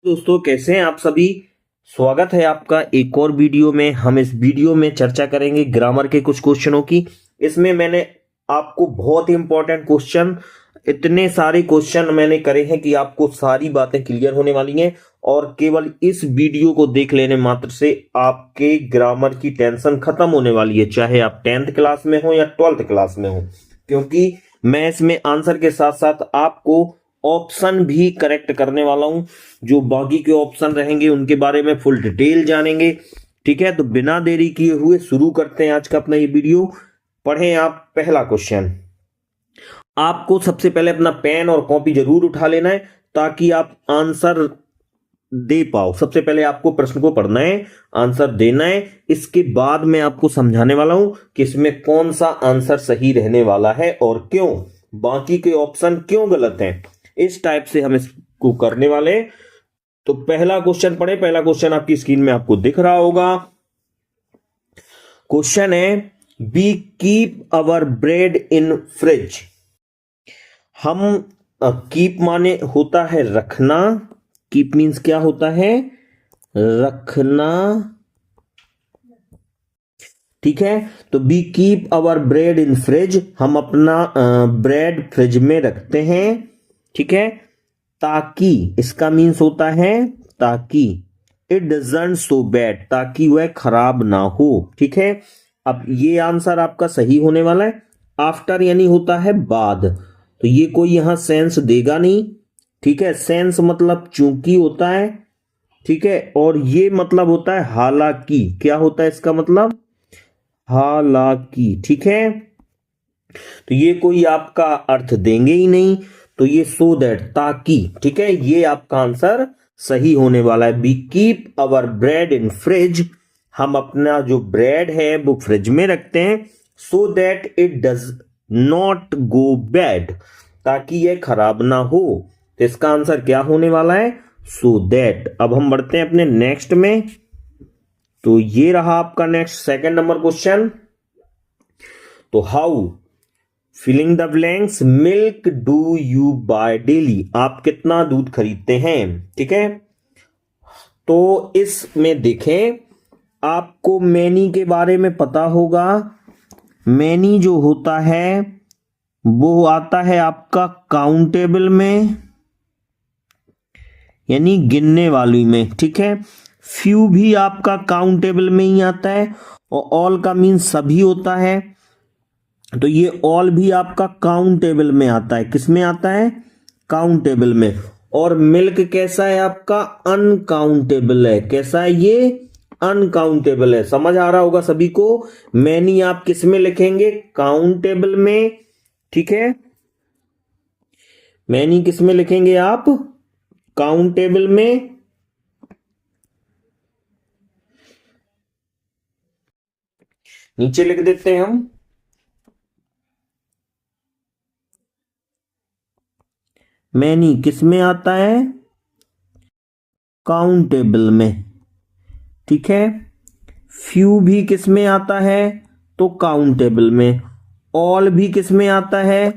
दोस्तों, कैसे हैं आप सभी। स्वागत है आपका एक और वीडियो में। हम इस वीडियो में चर्चा करेंगे ग्रामर के कुछ क्वेश्चनों की। इसमें मैंने आपको बहुत ही इंपॉर्टेंट क्वेश्चन, इतने सारे क्वेश्चन मैंने करे हैं कि आपको सारी बातें क्लियर होने वाली हैं और केवल इस वीडियो को देख लेने मात्र से आपके ग्रामर की टेंशन खत्म होने वाली है, चाहे आप 10th क्लास में हो या 12th क्लास में हो, क्योंकि मैं इसमें आंसर के साथ साथ आपको ऑप्शन भी करेक्ट करने वाला हूं। जो बाकी के ऑप्शन रहेंगे उनके बारे में फुल डिटेल जानेंगे। ठीक है, तो बिना देरी किए हुए शुरू करते हैं आज का अपना ये वीडियो। पढ़ें आप पहला क्वेश्चन। आपको सबसे पहले अपना पेन और कॉपी जरूर उठा लेना है ताकि आप आंसर दे पाओ। सबसे पहले आपको प्रश्न को पढ़ना है, आंसर देना है, इसके बाद मैं आपको समझाने वाला हूं कि इसमें कौन सा आंसर सही रहने वाला है और क्यों, बाकी के ऑप्शन क्यों गलत हैं। इस टाइप से हम इसको करने वाले हैं। तो पहला क्वेश्चन पढ़े। पहला क्वेश्चन आपकी स्क्रीन में आपको दिख रहा होगा। क्वेश्चन है, we keep our bread in fridge. हम कीप माने होता है रखना। कीप मीन्स क्या होता है? रखना। ठीक है, तो we keep our bread in fridge, हम अपना ब्रेड फ्रिज में रखते हैं। ठीक है, ताकि, इसका मीन्स होता है ताकि, इट डजंट सो बैड, ताकि वह खराब ना हो। ठीक है, अब ये आंसर आपका सही होने वाला है। आफ्टर यानी होता है बाद, तो ये कोई यहां सेंस देगा नहीं। ठीक है, सेंस मतलब चूंकि होता है। ठीक है, और ये मतलब होता है हालांकि। क्या होता है इसका मतलब? हालांकि। ठीक है, तो ये कोई आपका अर्थ देंगे ही नहीं, तो ये सो दैट, ताकि। ठीक है, ये आपका आंसर सही होने वाला है। We keep our bread in fridge, हम अपना जो ब्रेड है वो फ्रिज में रखते हैं, so that it does not go bad, ताकि यह खराब ना हो। तो इसका आंसर क्या होने वाला है? So that. अब हम बढ़ते हैं अपने नेक्स्ट में। तो ये रहा आपका नेक्स्ट सेकंड नंबर क्वेश्चन। तो how, filling the blanks, milk do you buy daily, आप कितना दूध खरीदते हैं। ठीक है, तो इसमें देखें, आपको मैनी के बारे में पता होगा। मैनी जो होता है वो आता है आपका काउंटेबल में, यानी गिनने वाली में। ठीक है, फ्यू भी आपका काउंटेबल में ही आता है, और ऑल का मीन सभी होता है, तो ये ऑल भी आपका काउंटेबल में आता है। किस में आता है? काउंटेबल में। और मिल्क कैसा है आपका? अनकाउंटेबल है। कैसा है ये? अनकाउंटेबल है। समझ आ रहा होगा सभी को। मैनी आप किस में लिखेंगे? काउंटेबल में। ठीक है, मैनी किस में लिखेंगे आप? काउंटेबल में। नीचे लिख देते हैं हम, मैनी किस में आता है? काउंटेबल में। ठीक है, फ्यू भी किस में आता है? तो काउंटेबल में। ऑल भी किस में आता है?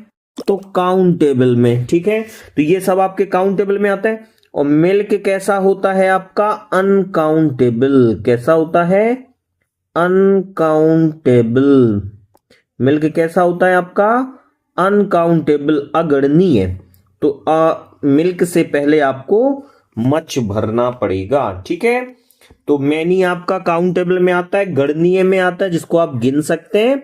तो काउंटेबल में। ठीक है, तो ये सब आपके काउंटेबल में आता है। और मिल्क कैसा होता है आपका? अनकाउंटेबल। कैसा होता है? अनकाउंटेबल। मिल्क कैसा होता है आपका? अनकाउंटेबल, अगणनीय। तो मिल्क से पहले आपको मच भरना पड़ेगा। ठीक है, तो मैनी आपका काउंटेबल में आता है, गणनीय में आता है, जिसको आप गिन सकते हैं।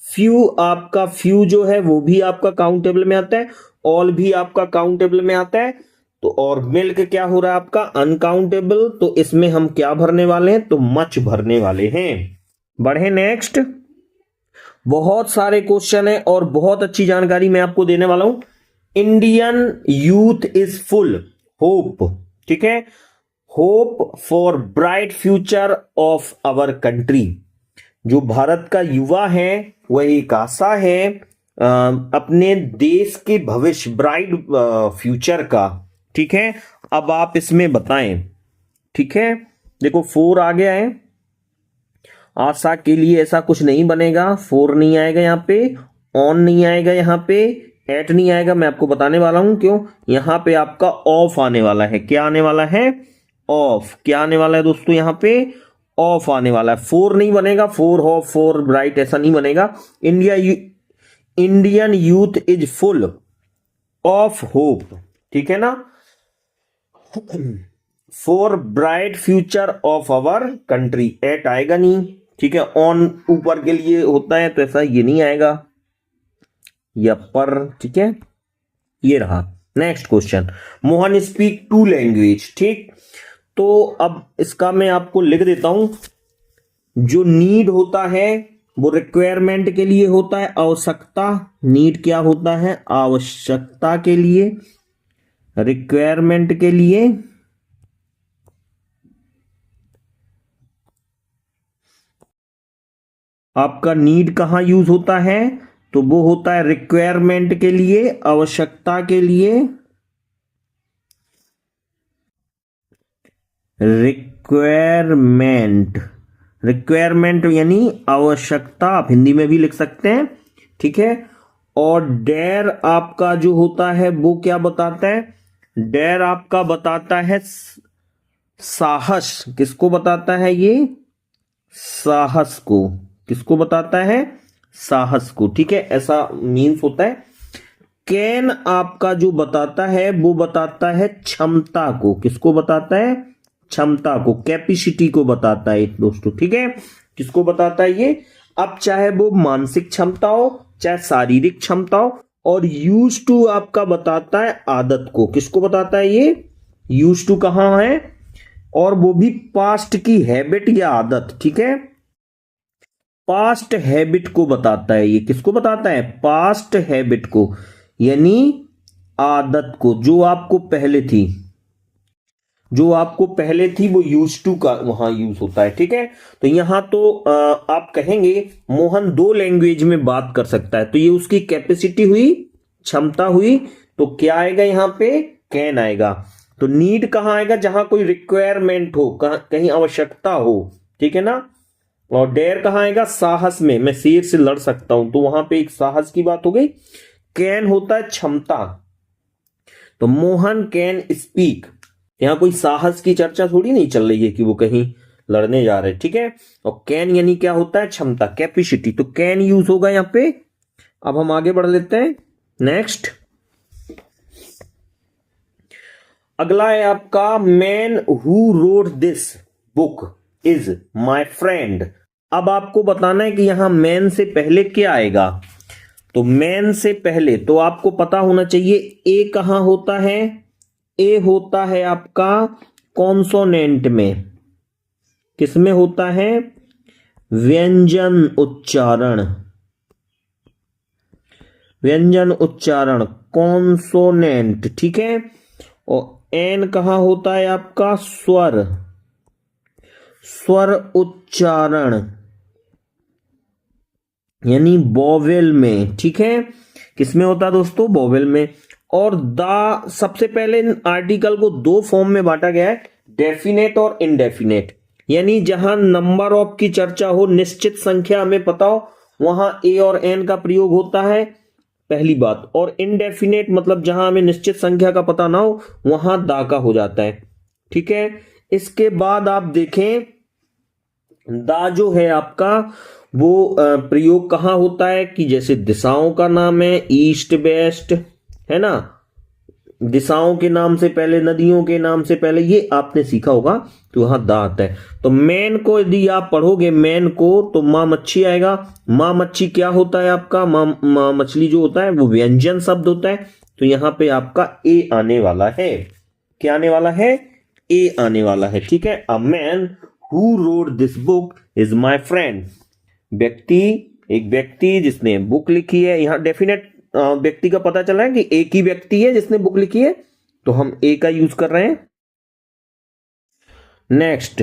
फ्यू आपका, फ्यू जो है वो भी आपका काउंटेबल में आता है, ऑल भी आपका काउंटेबल में आता है। तो और मिल्क क्या हो रहा है आपका? अनकाउंटेबल। तो इसमें हम क्या भरने वाले हैं? तो मच भरने वाले हैं। बढ़े नेक्स्ट। बहुत सारे क्वेश्चन है और बहुत अच्छी जानकारी मैं आपको देने वाला हूं। Indian youth is full hope. ठीक है, hope for bright future of our country. जो भारत का युवा है वह एक आशा है अपने देश के भविष्य, ब्राइट फ्यूचर का। ठीक है, अब आप इसमें बताएं। ठीक है, देखो 4 आ गया है, आशा के लिए ऐसा कुछ नहीं बनेगा। 4 नहीं आएगा यहां पे, ऑन नहीं आएगा यहां पे, एट नहीं आएगा, मैं आपको बताने वाला हूं क्यों। यहां पे आपका ऑफ आने वाला है। क्या आने वाला है? ऑफ। क्या आने वाला है दोस्तों? यहां पे ऑफ आने वाला है। फोर नहीं बनेगा, फोर होप फोर ब्राइट ऐसा नहीं बनेगा। Indian youth is full of hope, ठीक है ना। For bright future of our country, at आएगा नहीं, ठीक है। ऑन ऊपर के लिए होता है तो ऐसा ये नहीं आएगा, या पर, ठीक है। ये रहा। Next question, Mohan speak two language, ठीक। तो अब इसका मैं आपको लिख देता हूं। जो नीड होता है वो रिक्वायरमेंट के लिए होता है, आवश्यकता। नीड क्या होता है? आवश्यकता के लिए, रिक्वायरमेंट के लिए। आपका नीड कहां यूज होता है? तो वो होता है रिक्वायरमेंट के लिए, आवश्यकता के लिए। रिक्वायरमेंट, रिक्वायरमेंट यानी आवश्यकता, आप हिंदी में भी लिख सकते हैं, ठीक है। और डेयर आपका जो होता है वो क्या बताता है? डेयर आपका बताता है साहस। किसको बताता है ये? साहस को। किसको बताता है? साहस को, ठीक है। ऐसा मीन्स होता है। कैन आपका जो बताता है वो बताता है क्षमता को। किसको बताता है? क्षमता को, कैपेसिटी को बताता है दोस्तों, ठीक है। किसको बताता है ये? अब चाहे वो मानसिक क्षमता हो चाहे शारीरिक क्षमता हो। और यूज टू आपका बताता है आदत को। किसको बताता है ये? यूज टू कहां है? और वो भी पास्ट की हैबिट या आदत, ठीक है। पास्ट हैबिट को बताता है ये। किसको बताता है? पास्ट हैबिट को, यानी आदत को, जो आपको पहले थी, जो आपको पहले थी वो यूज टू का वहां यूज होता है, ठीक है। तो यहां तो आप कहेंगे मोहन 2 लैंग्वेज में बात कर सकता है, तो ये उसकी कैपेसिटी हुई, क्षमता हुई। तो क्या आएगा यहां पे? कैन आएगा। तो नीड कहां आएगा? जहां कोई रिक्वायरमेंट हो, कहीं आवश्यकता हो, ठीक है ना। और डेयर कहां आएगा? साहस में, मैं शेर से लड़ सकता हूं, तो वहां पे एक साहस की बात हो गई। कैन होता है क्षमता। तो मोहन कैन स्पीक, यहां कोई साहस की चर्चा थोड़ी नहीं चल रही है कि वो कहीं लड़ने जा रहे, ठीक है। और कैन यानी क्या होता है? क्षमता, कैपेसिटी। तो कैन यूज होगा यहां पे। अब हम आगे बढ़ लेते हैं। नेक्स्ट, अगला है आपका man who wrote this book is my friend. अब आपको बताना है कि यहां मैन से पहले क्या आएगा। तो मैन से पहले तो आपको पता होना चाहिए ए कहां होता है। ए होता है आपका कॉन्सोनेंट में। किसमें होता है? व्यंजन उच्चारण, व्यंजन उच्चारण, कॉन्सोनेंट, ठीक है। और एन कहां होता है आपका? स्वर, स्वर उच्चारण, यानी वोवेल में, ठीक है। किसमें होता है दोस्तों? वोवेल में। और द, सबसे पहले आर्टिकल को 2 फॉर्म में बांटा गया है, डेफिनेट और इनडेफिनेट। यानी जहां नंबर ऑफ की चर्चा हो, निश्चित संख्या हमें पता हो, वहां ए और एन का प्रयोग होता है, पहली बात। और इनडेफिनेट मतलब जहां हमें निश्चित संख्या का पता ना हो, वहां दा का हो जाता है, ठीक है। इसके बाद आप देखें, दा जो है आपका वो प्रयोग कहां होता है कि जैसे दिशाओं का नाम है, ईस्ट वेस्ट, है ना। दिशाओं के नाम से पहले, नदियों के नाम से पहले, ये आपने सीखा होगा, तो वहां दा आता है। तो मैन को यदि आप पढ़ोगे, मैन को, तो मां मच्छी आएगा। मां मच्छी क्या होता है आपका? मां मछली जो होता है वो व्यंजन शब्द होता है। तो यहां पे आपका ए आने वाला है। क्या आने वाला है? ए आने वाला है, ठीक है। A man who wrote this book is my friend. व्यक्ति, एक व्यक्ति जिसने बुक लिखी है। यहां डेफिनेट व्यक्ति का पता चला है कि एक ही व्यक्ति है जिसने बुक लिखी है, तो हम ए का यूज कर रहे हैं। नेक्स्ट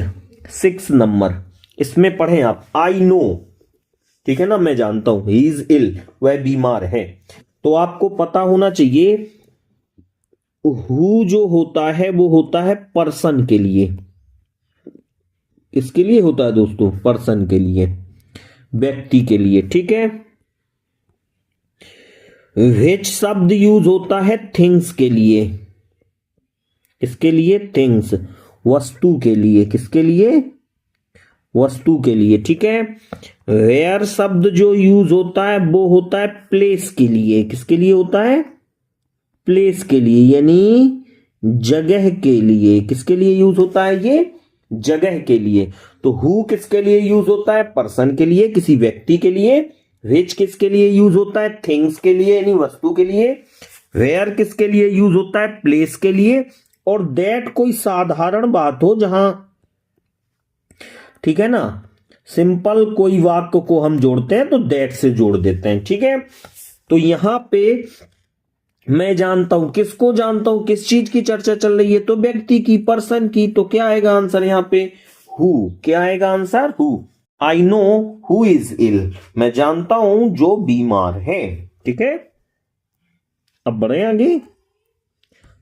6 नंबर, इसमें पढ़ें आप, आई नो, ठीक है ना, मैं जानता हूं, ही इज इल, वह बीमार है। तो आपको पता होना चाहिए हु जो होता है वो होता है पर्सन के लिए। किसके लिए होता है दोस्तों? पर्सन के लिए, व्यक्ति के लिए, ठीक है। which शब्द यूज होता है थिंग्स के लिए, किसके लिए, थिंग्स, वस्तु के लिए, किसके लिए, वस्तु के लिए, ठीक है। वेयर शब्द जो यूज होता है वो होता है प्लेस के लिए, किसके लिए होता है, प्लेस के लिए, यानी जगह के लिए, किसके लिए यूज होता है ये, जगह के लिए। तो हु किसके लिए यूज होता है, पर्सन के लिए, किसी व्यक्ति के लिए। विच किसके लिए यूज होता है, थिंग्स के लिए यानी वस्तु के लिए। वेयर किसके लिए यूज होता है, प्लेस के लिए। और दैट कोई साधारण बात हो जहां, ठीक है ना, सिंपल कोई वाक्य को हम जोड़ते हैं तो दैट से जोड़ देते हैं, ठीक है। तो यहां पे मैं जानता हूं, किसको जानता हूं, किस चीज की चर्चा चल रही है, तो व्यक्ति की, पर्सन की। तो क्या आएगा आंसर यहां पे, हु। क्या आएगा answer, who. I know who is ill, मैं जानता हूं जो बीमार है, ठीक है। अब बढ़े आगे,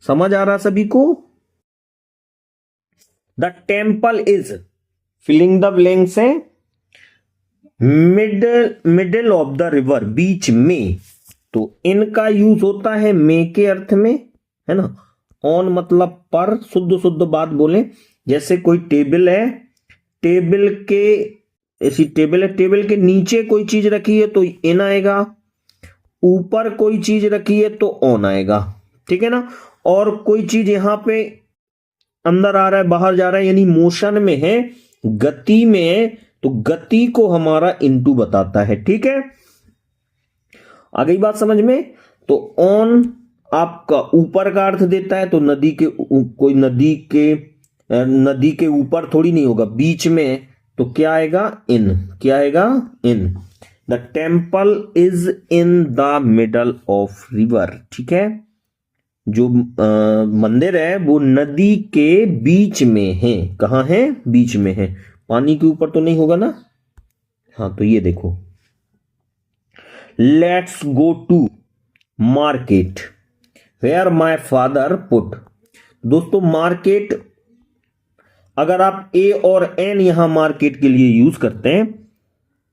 समझ आ रहा सभी को। The temple is, filling the blanks है, मिडल ऑफ द रिवर, बीच में। तो इनका यूज होता है में के अर्थ में, है ना। ऑन मतलब पर, शुद्ध शुद्ध बात बोले। जैसे कोई टेबल है, टेबल के, ऐसी टेबल है, टेबल के नीचे कोई चीज रखी है तो इन आएगा, ऊपर कोई चीज रखी है तो ऑन आएगा, ठीक है ना। और कोई चीज यहां पे अंदर आ रहा है, बाहर जा रहा है, यानी मोशन में है, गति में है, तो गति को हमारा इनटू बताता है, ठीक है। आ गई बात समझ में। तो ऑन आपका ऊपर का अर्थ देता है, तो नदी के, कोई नदी के ऊपर थोड़ी नहीं होगा, बीच में। तो क्या आएगा, इन। क्या आएगा, in. The temple is in the middle of river, ठीक है। जो मंदिर है वो नदी के बीच में है। कहां है, बीच में है, पानी के ऊपर तो नहीं होगा ना। हाँ, तो ये देखो, let's go to market where my father put. दोस्तों मार्केट, अगर आप ए और एन यहां मार्केट के लिए यूज करते हैं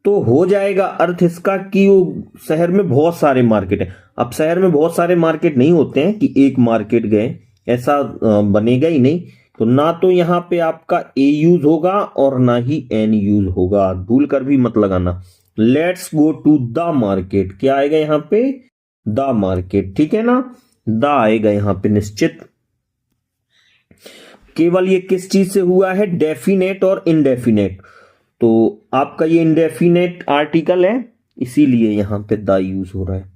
तो हो जाएगा अर्थ इसका कि वो शहर में बहुत सारे मार्केट है। अब शहर में बहुत सारे मार्केट नहीं होते हैं कि एक मार्केट गए, ऐसा बनेगा ही नहीं। तो ना तो यहां पे आपका ए यूज होगा और ना ही एन यूज होगा, भूल कर भी मत लगाना। Let's go to the market, क्या आएगा यहां पे, द मार्केट, ठीक है ना। द आएगा यहां पे निश्चित। केवल ये किस चीज से हुआ है, डेफिनेट और इनडेफिनेट। तो आपका ये इनडेफिनेट आर्टिकल है, इसीलिए यहां पे द यूज हो रहा है।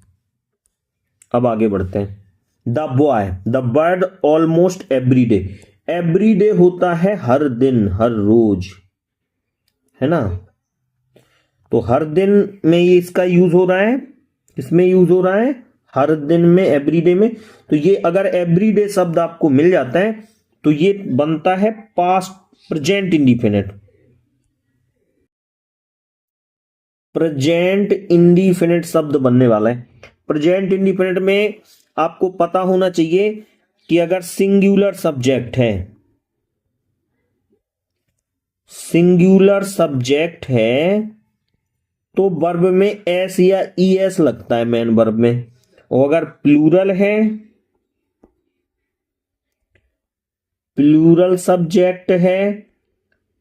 अब आगे बढ़ते हैं। The boy, the bird almost every day. Every day होता है हर दिन, हर रोज, है ना। तो हर दिन में ये इसका यूज हो रहा है, किसमें यूज हो रहा है, हर दिन में, एवरीडे में। तो ये अगर एवरीडे शब्द आपको मिल जाता है तो ये बनता है past present indefinite. Present indefinite शब्द बनने वाला है। प्रेजेंट इंडिफिनिट में आपको पता होना चाहिए कि अगर सिंगुलर सब्जेक्ट है, सिंगुलर सब्जेक्ट है तो वर्ब में एस या ई एस लगता है मेन वर्ब में। और अगर प्लूरल है, प्लूरल सब्जेक्ट है,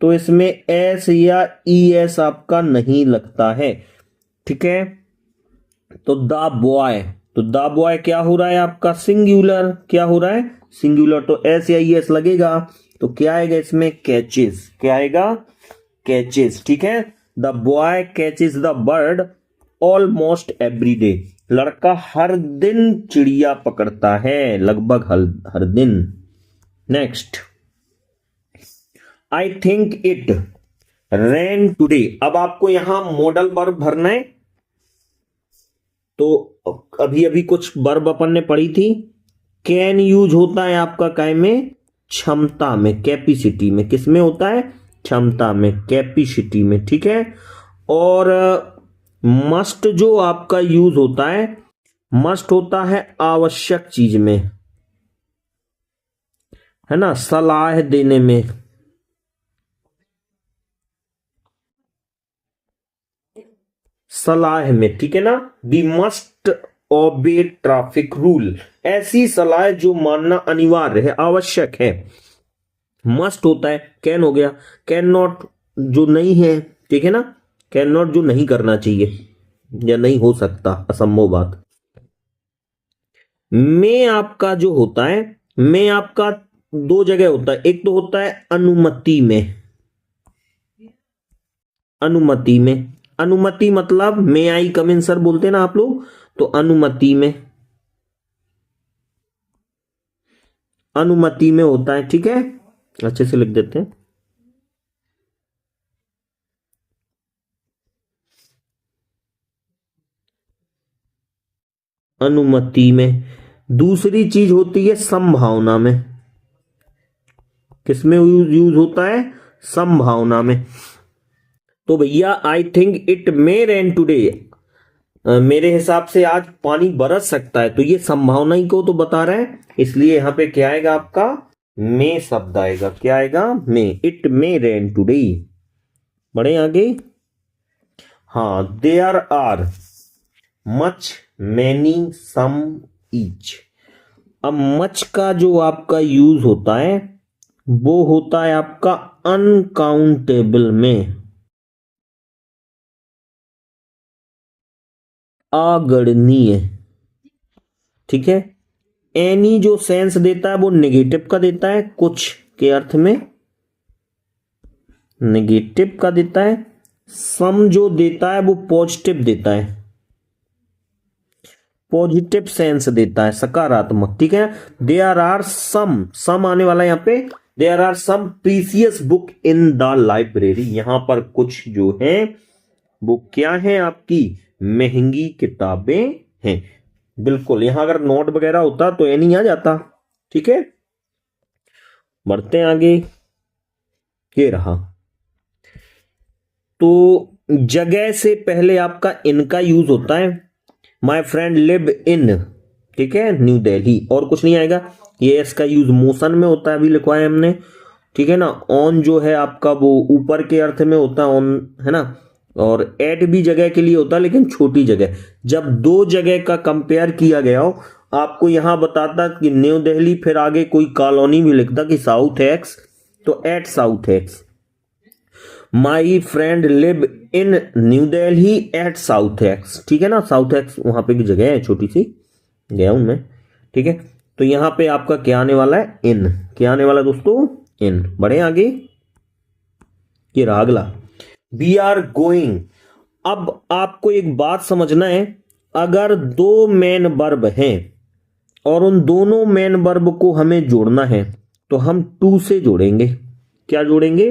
तो इसमें एस या ई एस आपका नहीं लगता है, ठीक है। तो द बॉय, तो द बॉय क्या हो रहा है आपका, सिंगुलर। क्या हो रहा है, सिंगुलर, तो एस या ई एस लगेगा। तो क्या आएगा इसमें, कैचेस। क्या आएगा, कैचेस, ठीक है। The boy catches the bird almost every day. लड़का हर दिन चिड़िया पकड़ता है, लगभग हर दिन। Next, I think it rain today. अब आपको यहां मॉडल वर्ब भरना है। तो अभी अभी कुछ वर्ब अपन ने पढ़ी थी। कैन यूज होता है आपका काय में, क्षमता में, कैपेसिटी में। किस में होता है, क्षमता में, कैपेसिटी में, ठीक है। और मस्ट जो आपका यूज होता है, मस्ट होता है आवश्यक चीज में, है ना, सलाह देने में। सलाह में, ठीक है ना। We must obey traffic rule, ऐसी सलाह जो मानना अनिवार्य है, आवश्यक है। मस्ट होता है, कैन हो गया, कैन नॉट जो नहीं है, ठीक है ना, कैन नॉट जो नहीं करना चाहिए या नहीं हो सकता, असंभव बात। में आपका जो होता है, में आपका दो जगह होता है, एक तो होता है अनुमति में, अनुमति में, अनुमति मतलब मे आई कम इन सर बोलते हैं ना आप लोग, तो अनुमति में, अनुमति में होता है, ठीक है, अच्छे से लिख देते हैं। अनुमति में। दूसरी चीज होती है संभावना में, किसमें यूज होता है, संभावना में। तो भैया I think it may rain today, मेरे हिसाब से आज पानी बरस सकता है, तो ये संभावना ही को तो बता रहा है, इसलिए यहां पे क्या आएगा आपका, मे शब्द आएगा, क्या आएगा, may, it may rain today. बढ़े आगे, हाँ, there are much, many, some, each. अब मच का जो आपका यूज होता है वो होता है आपका अनकाउंटेबल में, अगणनीय, ठीक है। एनी जो सेंस देता है वो नेगेटिव का देता है, कुछ के अर्थ में नेगेटिव का देता है। सम जो देता है वो पॉजिटिव देता है, पॉजिटिव सेंस देता है, सकारात्मक, ठीक है। देयर आर सम, सम आने वाला है यहां पे, there are some precious book in the library, यहां पर कुछ जो है वो क्या है, आपकी महंगी किताबें हैं। बिल्कुल, यहां अगर नोट वगैरह होता तो एनी आ जाता, ठीक है। बढ़ते हैं आगे, ये रहा। तो जगह से पहले आपका इनका यूज होता है, माई फ्रेंड लिव इन, ठीक है, न्यू दिल्ली, और कुछ नहीं आएगा। ये इसका यूज मोशन में होता है, अभी लिखवाया हमने, ठीक है ना। ऑन जो है आपका वो ऊपर के अर्थ में होता है, ऑन, है ना। और एट भी जगह के लिए होता है, लेकिन छोटी जगह। जब दो जगह का कंपेयर किया गया हो, आपको यहां बताता कि न्यू दिल्ली, फिर आगे कोई कॉलोनी भी लिखता कि साउथ एक्स, तो at South Ex. My friend live in New Delhi at South Ex, ठीक है ना, साउथ एक्स वहां पे की जगह है छोटी सी, गया हूं मैं, ठीक है। तो यहां पे आपका क्या आने वाला है, इन, क्या आने वाला दोस्तों, इन। बढ़े आगे, ये रहा अगला, वी आर गोइंग। अब आपको एक बात समझना है, अगर दो मेन वर्ब हैं और उन दोनों मेन वर्ब को हमें जोड़ना है तो हम टू से जोड़ेंगे, क्या जोड़ेंगे,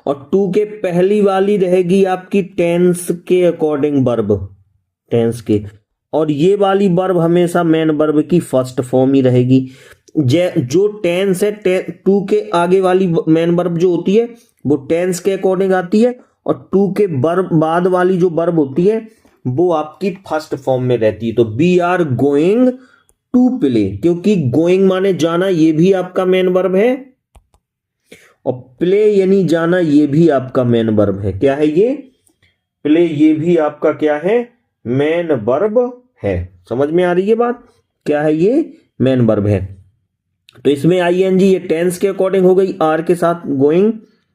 और टू के पहली वाली रहेगी आपकी टेंस के अकॉर्डिंग वर्ब, टेंस के, और ये वाली वर्ब हमेशा मेन वर्ब की फर्स्ट फॉर्म ही रहेगी। जो टेंस है, टू के आगे वाली मेन वर्ब जो होती है वो टेंस के अकॉर्डिंग आती है, और टू के वर्ब बाद वाली जो वर्ब होती है वो आपकी फर्स्ट फॉर्म में रहती है। तो we are going to play, क्योंकि गोइंग माने जाना, ये भी आपका मेन वर्ब है, और प्ले यानी जाना, ये भी आपका मेन वर्ब है। क्या है ये, प्ले, ये भी आपका क्या है, मेन वर्ब है। समझ में आ रही है बात, क्या है ये, मेन वर्ब है। तो इसमें आईएनजी ये टेंस के अकॉर्डिंग हो गई, आर के साथ गोइंग,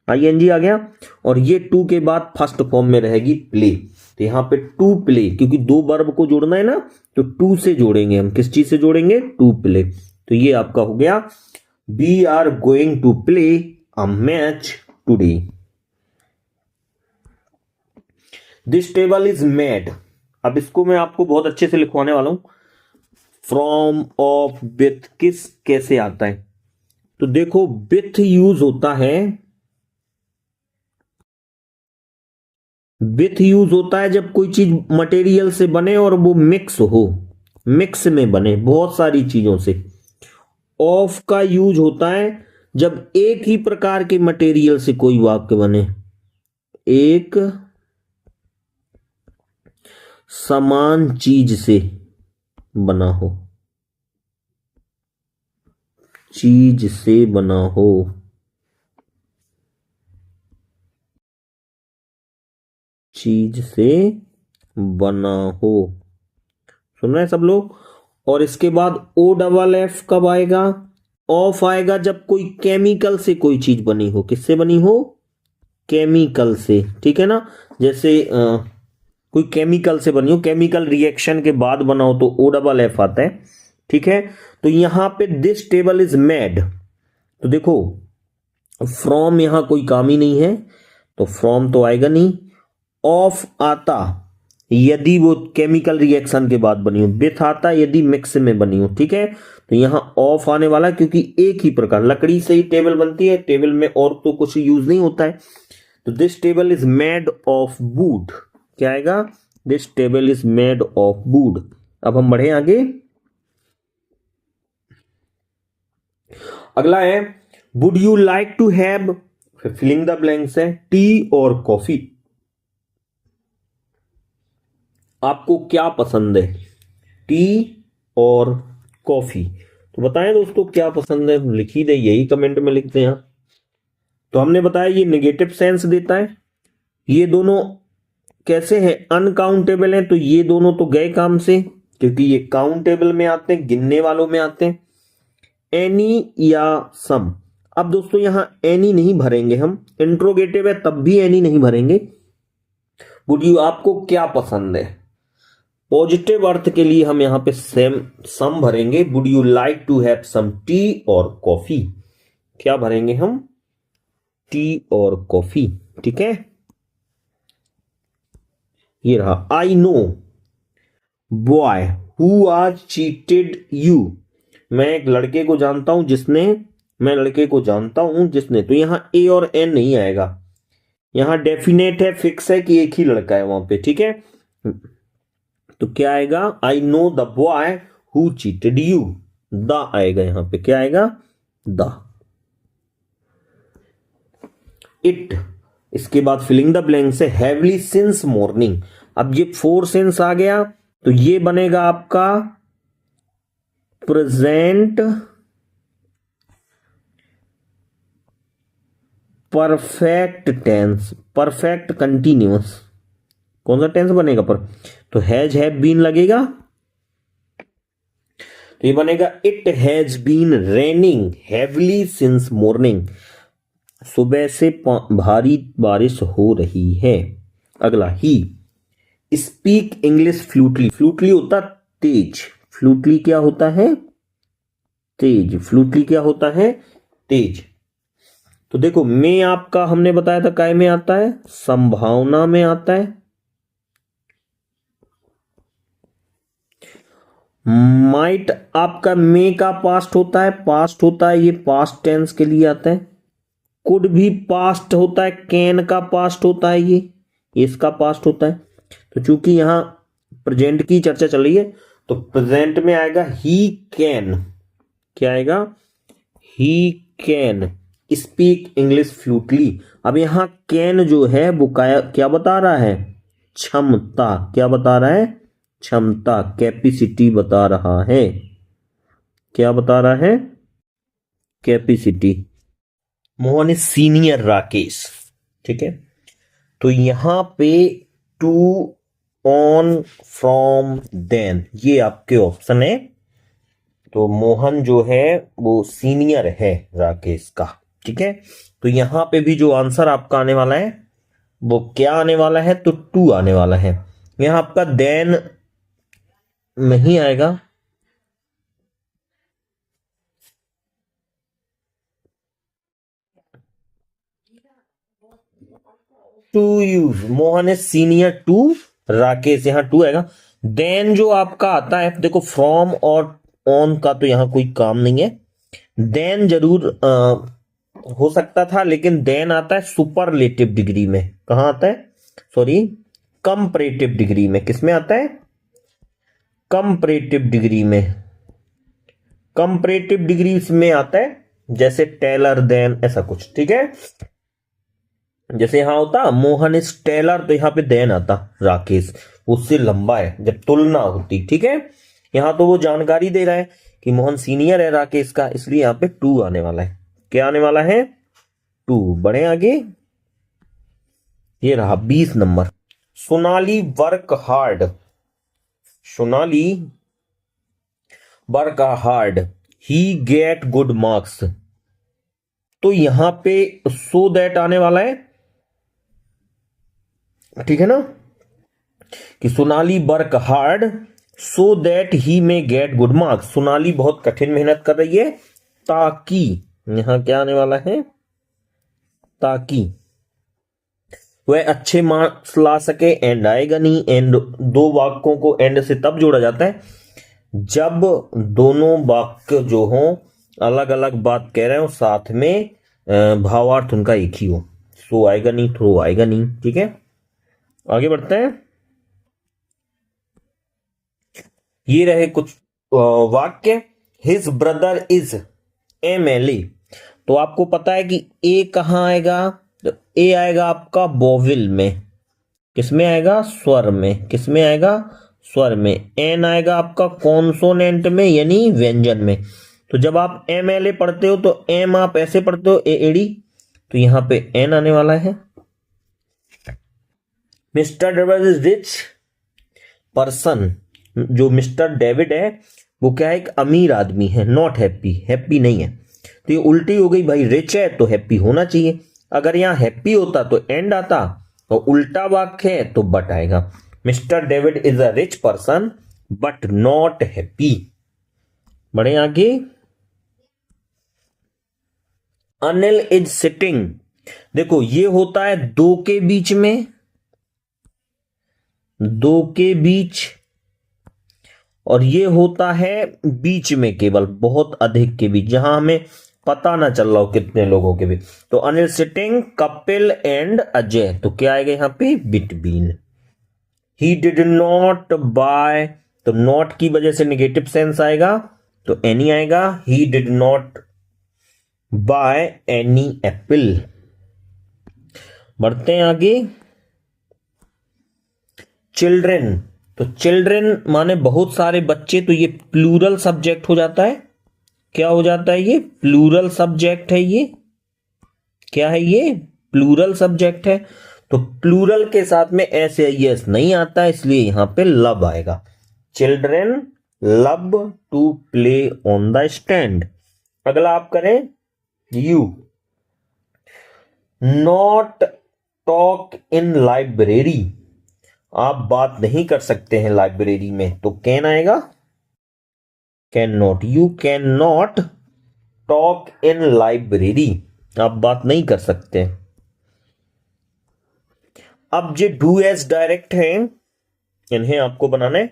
आईएनजी आ गया, और ये टू के बाद फर्स्ट फॉर्म में रहेगी प्ले। तो यहां पे टू प्ले, क्योंकि दो वर्ब को जोड़ना है ना, तो टू से जोड़ेंगे हम, किस चीज से जोड़ेंगे, टू प्ले। तो ये आपका हो गया, we are going to play a match today. This table is made, अब इसको मैं आपको बहुत अच्छे से लिखवाने वाला हूं, फ्रॉम, ऑफ, विथ, किस, कैसे आता है। तो देखो विथ यूज होता है, विथ यूज होता है जब कोई चीज मटेरियल से बने और वो मिक्स हो, मिक्स में बने बहुत सारी चीजों से। ऑफ का यूज होता है जब एक ही प्रकार के मटेरियल से कोई वाक्य बने, एक समान चीज से बना हो, चीज से बना हो, चीज से बना हो, सुन रहे हैं सब लोग। और इसके बाद ओ डबल एफ कब आएगा? ऑफ आएगा जब कोई केमिकल से कोई चीज बनी हो। किससे बनी हो? केमिकल से, ठीक है ना। जैसे कोई केमिकल से बनी हो, केमिकल रिएक्शन के बाद बना हो, तो ओ डबल एफ आता है, ठीक है। तो यहां पे दिस टेबल इज मेड, तो देखो फ्रॉम यहां कोई काम ही नहीं है, तो फ्रॉम तो आएगा नहीं। ऑफ आता यदि वो केमिकल रिएक्शन के बाद बनी हो, विथ आता यदि मिक्स में बनी हो, ठीक है। तो यहां ऑफ आने वाला, क्योंकि एक ही प्रकार लकड़ी से ही टेबल बनती है, टेबल में और तो कुछ यूज नहीं होता है। तो this table is made of wood, क्या आएगा? This table is made of wood. अब हम बढ़े आगे। अगला है would you like to have, filling the blanks है, टी और कॉफी। आपको क्या पसंद है, टी और कॉफी? तो बताएं दोस्तों क्या पसंद है, लिख ही दे, यही कमेंट में लिखते हैं। तो हमने बताया ये नेगेटिव सेंस देता है। ये दोनों कैसे हैं? अनकाउंटेबल हैं, तो ये दोनों तो गए काम से, क्योंकि ये काउंटेबल में आते हैं, गिनने वालों में आते हैं। एनी या सम। अब दोस्तों यहां एनी नहीं भरेंगे हम, इंट्रोगेटिव है तब भी एनी नहीं भरेंगे। वुड यू, आपको क्या पसंद है, पॉजिटिव अर्थ के लिए हम यहां पे सेम सम भरेंगे। Would you like to have some tea or coffee, क्या भरेंगे हम? टी और कॉफी, ठीक है। ये रहा आई नो बॉय हु आज चीटेड यू, मैं एक लड़के को जानता हूं जिसने, मैं लड़के को जानता हूं जिसने, तो यहां ए और एन नहीं आएगा, यहां डेफिनेट है, फिक्स है कि एक ही लड़का है वहां पे, ठीक है। तो क्या आएगा? I know the boy who cheated you, the आएगा यहां पे, क्या आएगा? द। इट, इसके बाद फिलिंग द ब्लैंक से हैवली सिंस मॉर्निंग। अब ये फोर सेंस आ गया, तो ये बनेगा आपका present perfect tense, perfect continuous. कौन सा टेंस बनेगा पर? तो हैज हैव बीन लगेगा, तो ये बनेगा it has been raining heavily since morning, सुबह से भारी बारिश हो रही है। अगला ही स्पीक इंग्लिश फ्लूटली, फ्लूटली होता तेज, फ्लूटली क्या होता है? तेज, फ्लूटली क्या होता है? तेज। तो देखो में आपका हमने बताया था काय में आता है? संभावना में आता है। माइट आपका में का पास्ट होता है, पास्ट होता है, ये पास्ट टेंस के लिए आता है। कुड भी पास्ट होता है, कैन का पास्ट होता है, ये इसका पास्ट होता है। तो चूंकि यहां प्रेजेंट की चर्चा चल रही है, तो प्रेजेंट में आएगा ही कैन, क्या आएगा? He can speak English fluently. अब यहां कैन जो है वो क्या बता रहा है? क्षमता, क्या बता रहा है? क्षमता, कैपेसिटी बता रहा है। क्या बता रहा है? Capacity. Mohan is senior Rakesh, ठीक है। तो यहां पे टू, ऑन, फ्रॉम, देन, ये आपके ऑप्शन है। तो मोहन जो है वो सीनियर है राकेश का, ठीक है। तो यहां पे भी जो आंसर आपका आने वाला है वो क्या आने वाला है? तो टू आने वाला है। यहां आपका देन नहीं आएगा, to use, Mohan is senior to Rakesh, यहां टू आएगा। देन जो आपका आता है, देखो फ्रॉम और ऑन का तो यहां कोई काम नहीं है, देन जरूर हो सकता था, लेकिन देन आता है सुपरलेटिव डिग्री में। कहां आता है? सॉरी, कंपैरेटिव डिग्री में। किसमें आता है? कंपैरेटिव डिग्री में, कंपैरेटिव डिग्री में आता है, जैसे टेलर देन, ऐसा कुछ, ठीक है। जैसे यहां होता मोहन इज टेलर, तो यहां पे देन आता राकेश, उससे लंबा है जब तुलना होती, ठीक है। यहां तो वो जानकारी दे रहा है कि मोहन सीनियर है राकेश का, इसलिए यहां पे टू आने वाला है। क्या आने वाला है? टू। बढ़े आगे। ये रहा 20 number. Sonali work hard, Sonali work hard, he get good marks. तो यहां पे सो दैट आने वाला है, ठीक है ना, कि Sonali work hard so that he में गेट गुड मार्क्स। सोनाली बहुत कठिन मेहनत कर रही है ताकि, यहां क्या आने वाला है, ताकि वह अच्छे मार्क्स ला सके। एंड आएगा नहीं, एंड दो वाक्यों को एंड से तब जोड़ा जाता है जब दोनों वाक्य जो हो अलग अलग बात कह रहे हो, साथ में भावार्थ उनका एक ही हो। सो आएगा नहीं, थ्रो आएगा नहीं, ठीक है। आगे बढ़ते हैं। ये रहे कुछ वाक्य। His brother is MLA। तो आपको पता है कि ए कहां आएगा, तो ए आएगा आपका वोवेल में, किसमें आएगा, स्वर में, किसमें आएगा, स्वर में। एन आएगा आपका कॉन्सोनेंट में यानी व्यंजन में। तो जब आप MLA पढ़ते हो तो एम आप ऐसे पढ़ते हो AAD, तो यहां पे एन आने वाला है। Mister David is rich person, जो मिस्टर डेविड है वो क्या है, एक अमीर आदमी है। नॉट हैप्पी, हैप्पी नहीं है, तो ये उल्टी हो गई भाई, रिच है तो हैप्पी होना चाहिए। अगर यहां हैप्पी होता तो एंड आता, और उल्टा वाक्य है तो बट आएगा। Mister David is a rich person but not happy. बढ़े आगे। अनिल इज सिटिंग, देखो ये होता है दो के बीच में, दो के बीच, और ये होता है बीच में, केवल बहुत अधिक के बीच, जहां हमें पता ना चल रहा हो कितने लोगों के बीच। तो अनिल सिटिंग कपिल एंड अजय, तो क्या आएगा यहां पे, between. He did not buy, तो नॉट की वजह से नेगेटिव सेंस आएगा, तो एनी आएगा। He did not buy any apple. बढ़ते हैं आगे। चिल्ड्रेन, तो चिल्ड्रेन माने बहुत सारे बच्चे, तो ये प्लूरल सब्जेक्ट हो जाता है। क्या हो जाता है, ये प्लूरल सब्जेक्ट है। ये क्या है, ये प्लूरल सब्जेक्ट है। तो प्लूरल के साथ में SAES नहीं आता, इसलिए यहां पे लब आएगा। Children love to play on the stand. अगला आप करें, you not talk in library, आप बात नहीं कर सकते हैं लाइब्रेरी में, तो कैन आएगा, can not. You can not talk in library, आप बात नहीं कर सकते। अब जो डू एज डायरेक्ट हैं, इन्हें आपको बनाने,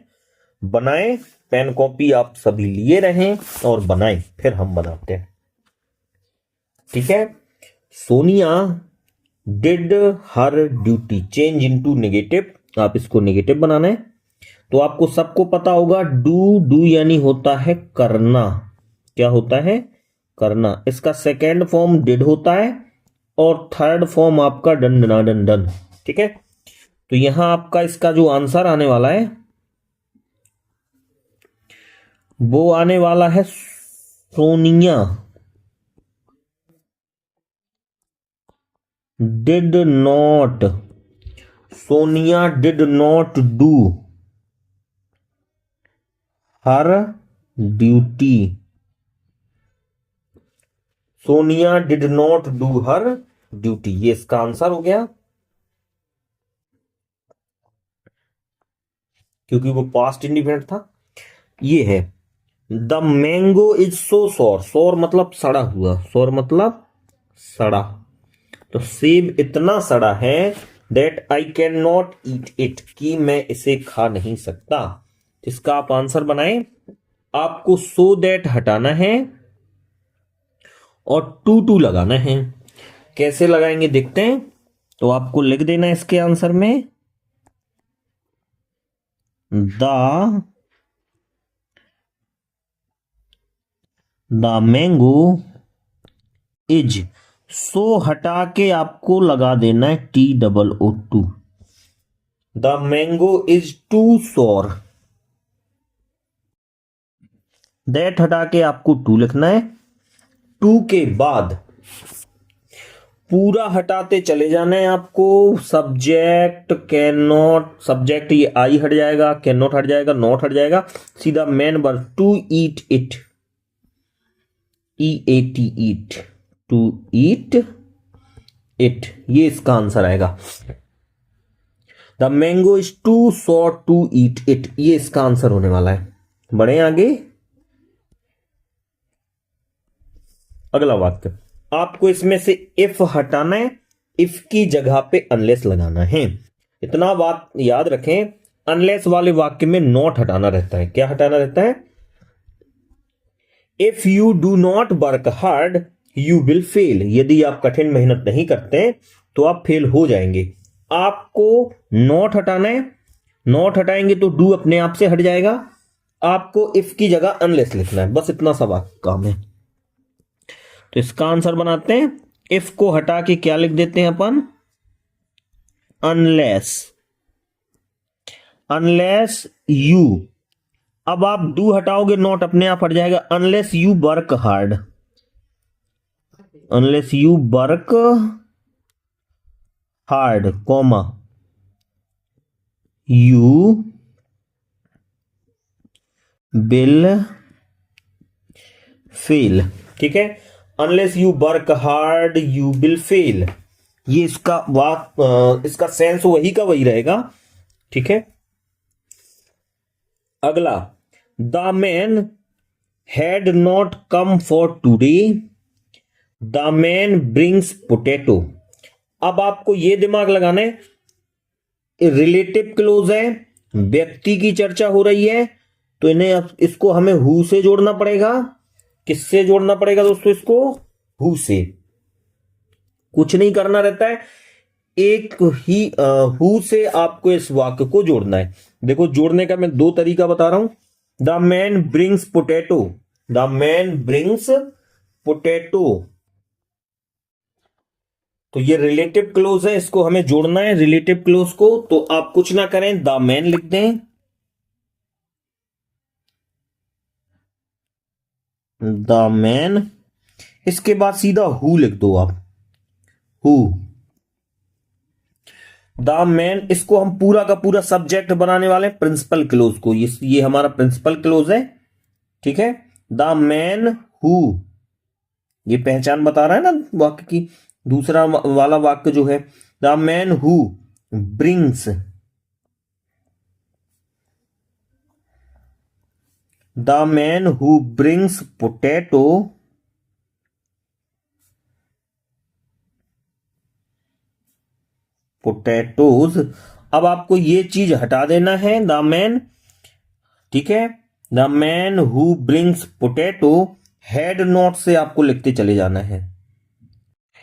बनाए। पेन कॉपी आप सभी लिए रहें और बनाएं, फिर हम बनाते हैं, ठीक है। Sonia did her duty, change into negative, आप इसको नेगेटिव बनाना है। तो आपको सबको पता होगा डू यानी होता है करना, क्या होता है, करना। इसका सेकेंड फॉर्म डिड होता है और थर्ड फॉर्म आपका डन डना डन डन, ठीक है। तो यहां आपका इसका जो आंसर आने वाला है वो आने वाला है Sonia did not, Sonia did not do her duty, Sonia did not do her duty, ये इसका आंसर हो गया, क्योंकि वो पास्ट इंडिफिनिट था। ये है द मैंगो इज सो सोर, सोर मतलब सड़ा हुआ, सोर मतलब सड़ा। तो सेब इतना सड़ा है that I can not eat it, कि मैं इसे खा नहीं सकता। इसका आप आंसर बनाएं। आपको सो दैट हटाना है और टू लगाना है। कैसे लगाएंगे देखते हैं। तो आपको लिख देना है इसके आंसर में, द मैंगो इज, सो हटा के आपको लगा देना है TOO। The mango is too sour, that हटा के आपको टू लिखना है। टू के बाद पूरा हटाते चले जाना है आपको। सब्जेक्ट कैन नॉट, सब्जेक्ट ये आई हट जाएगा, कैन नॉट हट जाएगा, नॉट हट जाएगा, सीधा main verb to eat it, EAT eat, to eat it, ये इसका आंसर आएगा। The mango is too sour to eat it, ये इसका आंसर होने वाला है। बढ़े आगे, अगला वाक्य। आपको इसमें से इफ हटाना है, इफ की जगह पे अनलेस लगाना है। इतना बात याद रखें, अनलेस वाले वाक्य में नॉट हटाना रहता है। क्या हटाना रहता है? If you do not work hard you will fail, यदि आप कठिन मेहनत नहीं करते तो आप फेल हो जाएंगे। आपको नॉट हटाना है, नॉट हटाएंगे तो डू अपने आप से हट जाएगा। आपको इफ की जगह अनलेस लिखना है, बस इतना सा काम है। तो इसका आंसर बनाते हैं, इफ को हटा के क्या लिख देते हैं अपन? Unless, unless you. अब आप डू हटाओगे, नॉट अपने आप हट जाएगा। Unless you work hard, unless you work hard, comma you will fail. ठीक है, unless you work hard you will fail, ये इसका इसका सेंस वही का वही रहेगा। ठीक है, अगला, the man had not come for today, the man brings potato. अब आपको ये दिमाग लगाना है, रिलेटिव क्लोज है, व्यक्ति की चर्चा हो रही है, तो इन्हें इसको हमें हु से जोड़ना पड़ेगा। किससे जोड़ना पड़ेगा दोस्तों? इसको हु से। कुछ नहीं करना रहता है, एक ही हु से आपको इस वाक्य को जोड़ना है। देखो, जोड़ने का मैं दो तरीका बता रहा हूं। The man brings potato, the man brings potato, तो ये रिलेटिव क्लोज है, इसको हमें जोड़ना है रिलेटिव क्लोज को। तो आप कुछ ना करें, द मैन लिख दें, द मैन, इसके बाद सीधा हु लिख दो आप, हु, द मैन। इसको हम पूरा का पूरा सब्जेक्ट बनाने वाले हैं, प्रिंसिपल क्लोज को। ये हमारा प्रिंसिपल क्लोज है। ठीक है, द मैन हु, ये पहचान बता रहा है ना वाक्य की। दूसरा वाला वाक्य जो है, the man who brings, the man who brings potato, potatoes. अब आपको ये चीज हटा देना है, द मैन। ठीक है, the man who brings potato, had not से आपको लिखते चले जाना है,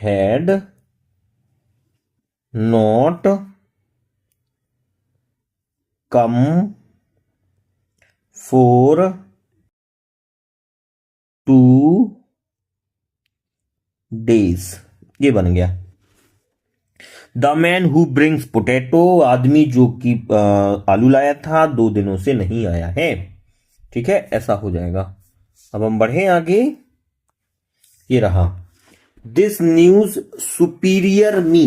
had not come for two days, ये बन गया। The man who brings potato, आदमी जो कि आलू लाया था 2 दिनों से नहीं आया है। ठीक है, ऐसा हो जाएगा। अब हम बढ़े आगे, ये रहा, दिस न्यूज सुपीरियर मी।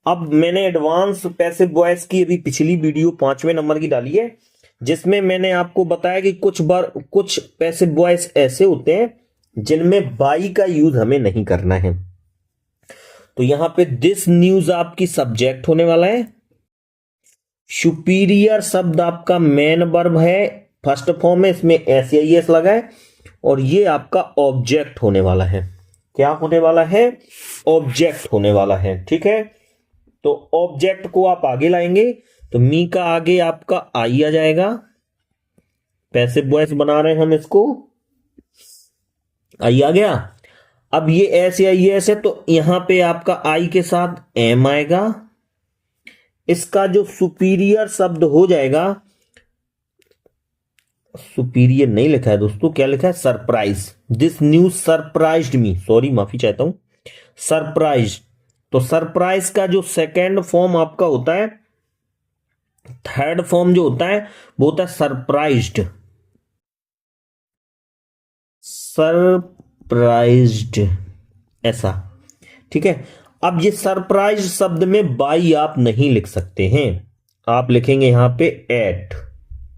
अब मैंने एडवांस पैसिव वॉइस की अभी पिछली वीडियो 5वें नंबर की डाली है, जिसमें मैंने आपको बताया कि कुछ पैसिव वॉइस ऐसे होते हैं जिनमें बाई का यूज हमें नहीं करना है। तो यहां पे दिस न्यूज आपकी सब्जेक्ट होने वाला है, सुपीरियर शब्द आपका मेन वर्ब है, फर्स्ट फॉर्म में, इसमें SAIS लगा है, और ये आपका ऑब्जेक्ट होने वाला है। क्या होने वाला है? ऑब्जेक्ट होने वाला है। ठीक है, तो ऑब्जेक्ट को आप आगे लाएंगे, तो मी का आगे आपका आई आ जाएगा। पैसिव वॉइस बना रहे हैं हम इसको, आई आ गया। अब ये SAIS है, तो यहां पे आपका आई के साथ एम आएगा। इसका जो सुपीरियर शब्द हो जाएगा, सुपीरियर नहीं लिखा है दोस्तों, क्या लिखा है? Surprise. This news surprised me, sorry माफी चाहता हूं, सरप्राइज। तो सरप्राइज का जो सेकेंड फॉर्म आपका होता है, थर्ड फॉर्म जो होता है वो होता है सरप्राइज्ड, सरप्राइज्ड, ऐसा। ठीक है। अब ये सरप्राइज शब्द में बाई आप नहीं लिख सकते हैं, आप लिखेंगे यहां पे एट,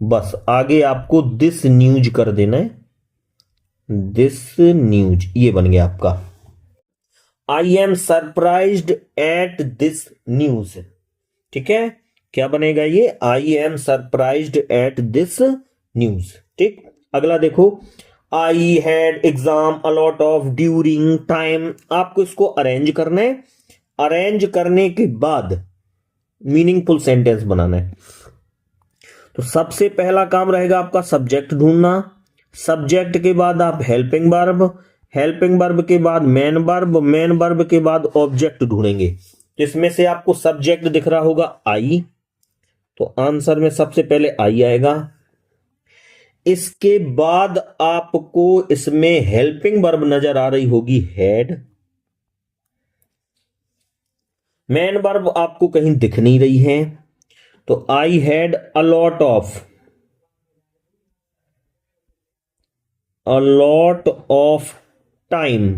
बस आगे आपको दिस न्यूज कर देना है, दिस न्यूज, ये बन गया आपका I am surprised at this news. ठीक है, क्या बनेगा ये, I am surprised at this news. ठीक, अगला देखो, I had exam a lot of during time, आपको इसको अरेंज करना है, अरेंज करने के बाद मीनिंगफुल सेंटेंस बनाना है। तो सबसे पहला काम रहेगा आपका सब्जेक्ट ढूंढना, सब्जेक्ट के बाद आप हेल्पिंग वर्ब, हेल्पिंग वर्ब के बाद मेन वर्ब, मेन वर्ब के बाद ऑब्जेक्ट ढूंढेंगे। तो इसमें से आपको सब्जेक्ट दिख रहा होगा आई, तो आंसर में सबसे पहले आई आएगा। इसके बाद आपको इसमें हेल्पिंग वर्ब नजर आ रही होगी हैड, मेन वर्ब आपको कहीं दिख नहीं रही है, तो I had a lot of time,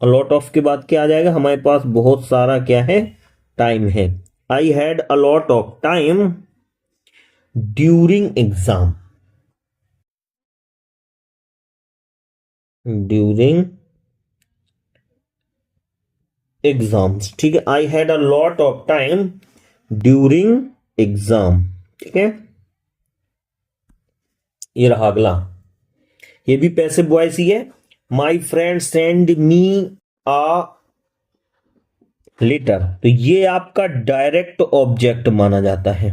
a lot of के बाद क्या आ जाएगा, हमारे पास बहुत सारा क्या है, टाइम है। I had a lot of time during exam, during exams. ठीक है, I had a lot of time during exam. ठीक है, ये रहा अगला, ये भी पैसिव वॉइस ही है। My friend send me a letter, तो ये आपका डायरेक्ट ऑब्जेक्ट माना जाता है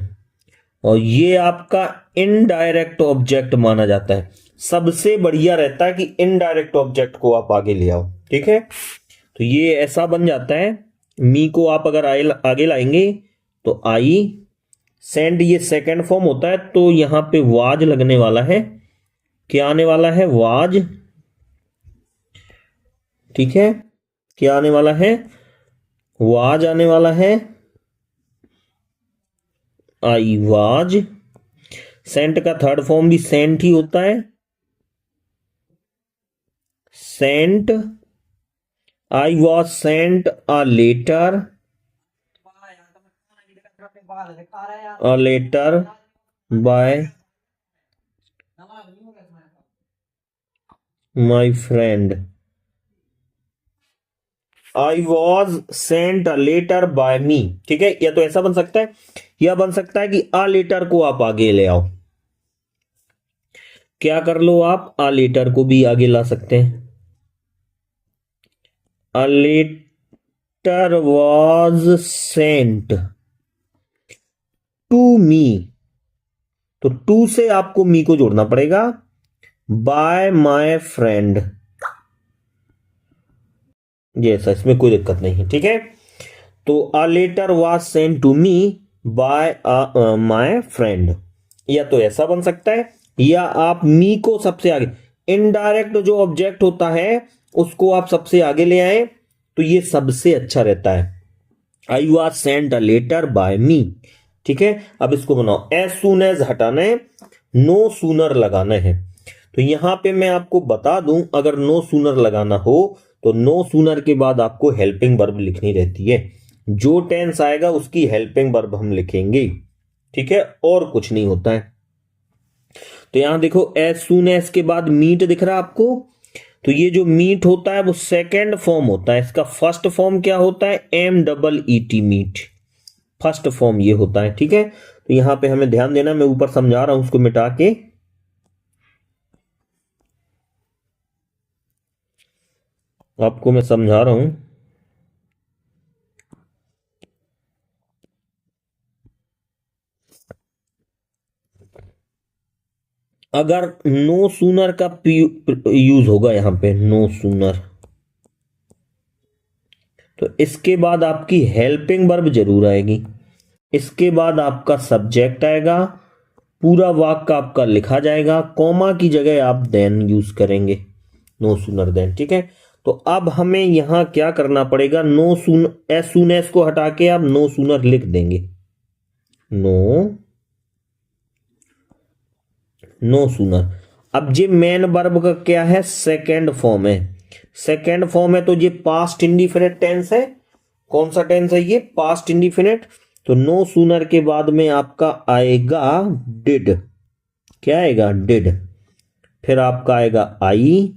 और ये आपका इनडायरेक्ट ऑब्जेक्ट माना जाता है। सबसे बढ़िया रहता है कि इनडायरेक्ट ऑब्जेक्ट को आप आगे ले आओ। ठीक है, तो ये ऐसा बन जाता है, मी को आप अगर आगे लाएंगे तो आई, सेंड ये सेकंड फॉर्म होता है, तो यहां पे वाज लगने वाला है, क्या आने वाला है, वाज। ठीक है, क्या आने वाला है, वाज आने वाला है, आई वाज। सेंट का थर्ड फॉर्म भी सेंट ही होता है, sent, I was sent a letter, a letter by my friend, I was sent a letter by me। ठीक है, या तो ऐसा बन सकता है, या बन सकता है कि a letter को आप आगे ले आओ, क्या कर लो आप, a letter को भी आगे ला सकते हैं, a letter was sent to me, तो टू से आपको मी को जोड़ना पड़ेगा, बाय माय फ्रेंड, जैसा, इसमें कोई दिक्कत नहीं है। ठीक है, तो a letter was sent to me by my friend, या तो ऐसा बन सकता है, या आप मी को सबसे आगे, इनडायरेक्ट जो ऑब्जेक्ट होता है उसको आप सबसे आगे ले आए, तो ये सबसे अच्छा रहता है, I was sent a letter by me. ठीक है, अब इसको बनाओ, एज सून एज हटाना है, नो सूनर लगाना है। तो यहां पे मैं आपको बता दूं, अगर नो सूनर लगाना हो तो नो सूनर के बाद आपको हेल्पिंग वर्ब लिखनी रहती है, जो टेंस आएगा उसकी हेल्पिंग वर्ब हम लिखेंगे। ठीक है, और कुछ नहीं होता है। तो यहां देखो, एज सून एज के बाद मीट दिख रहा है आपको, तो ये जो मीट होता है वो सेकेंड फॉर्म होता है, इसका फर्स्ट फॉर्म क्या होता है, MEET, मीट, फर्स्ट फॉर्म ये होता है। ठीक है, तो यहां पे हमें ध्यान देना, मैं ऊपर समझा रहा हूं, उसको मिटा के आपको मैं समझा रहा हूं। अगर नो सूनर का यूज होगा यहां पे, नो सूनर, तो इसके बाद आपकी हेल्पिंग वर्ब जरूर आएगी, इसके बाद आपका सब्जेक्ट आएगा, पूरा वाक्य आपका लिखा जाएगा, कॉमा की जगह आप देन यूज करेंगे, नो सूनर देन। ठीक है, तो अब हमें यहां क्या करना पड़ेगा, no soon as soon as को हटा के आप नो सूनर लिख देंगे, नो सूनर। अब ये मेन वर्ब का क्या है, सेकेंड फॉर्म है, सेकेंड फॉर्म है तो ये पास्ट इंडिफिनिट टेंस है। कौन सा टेंस है ये? Past indefinite. तो नो सूनर के बाद में आपका आएगा डिड। क्या आएगा? डिड। फिर आपका आएगा आई।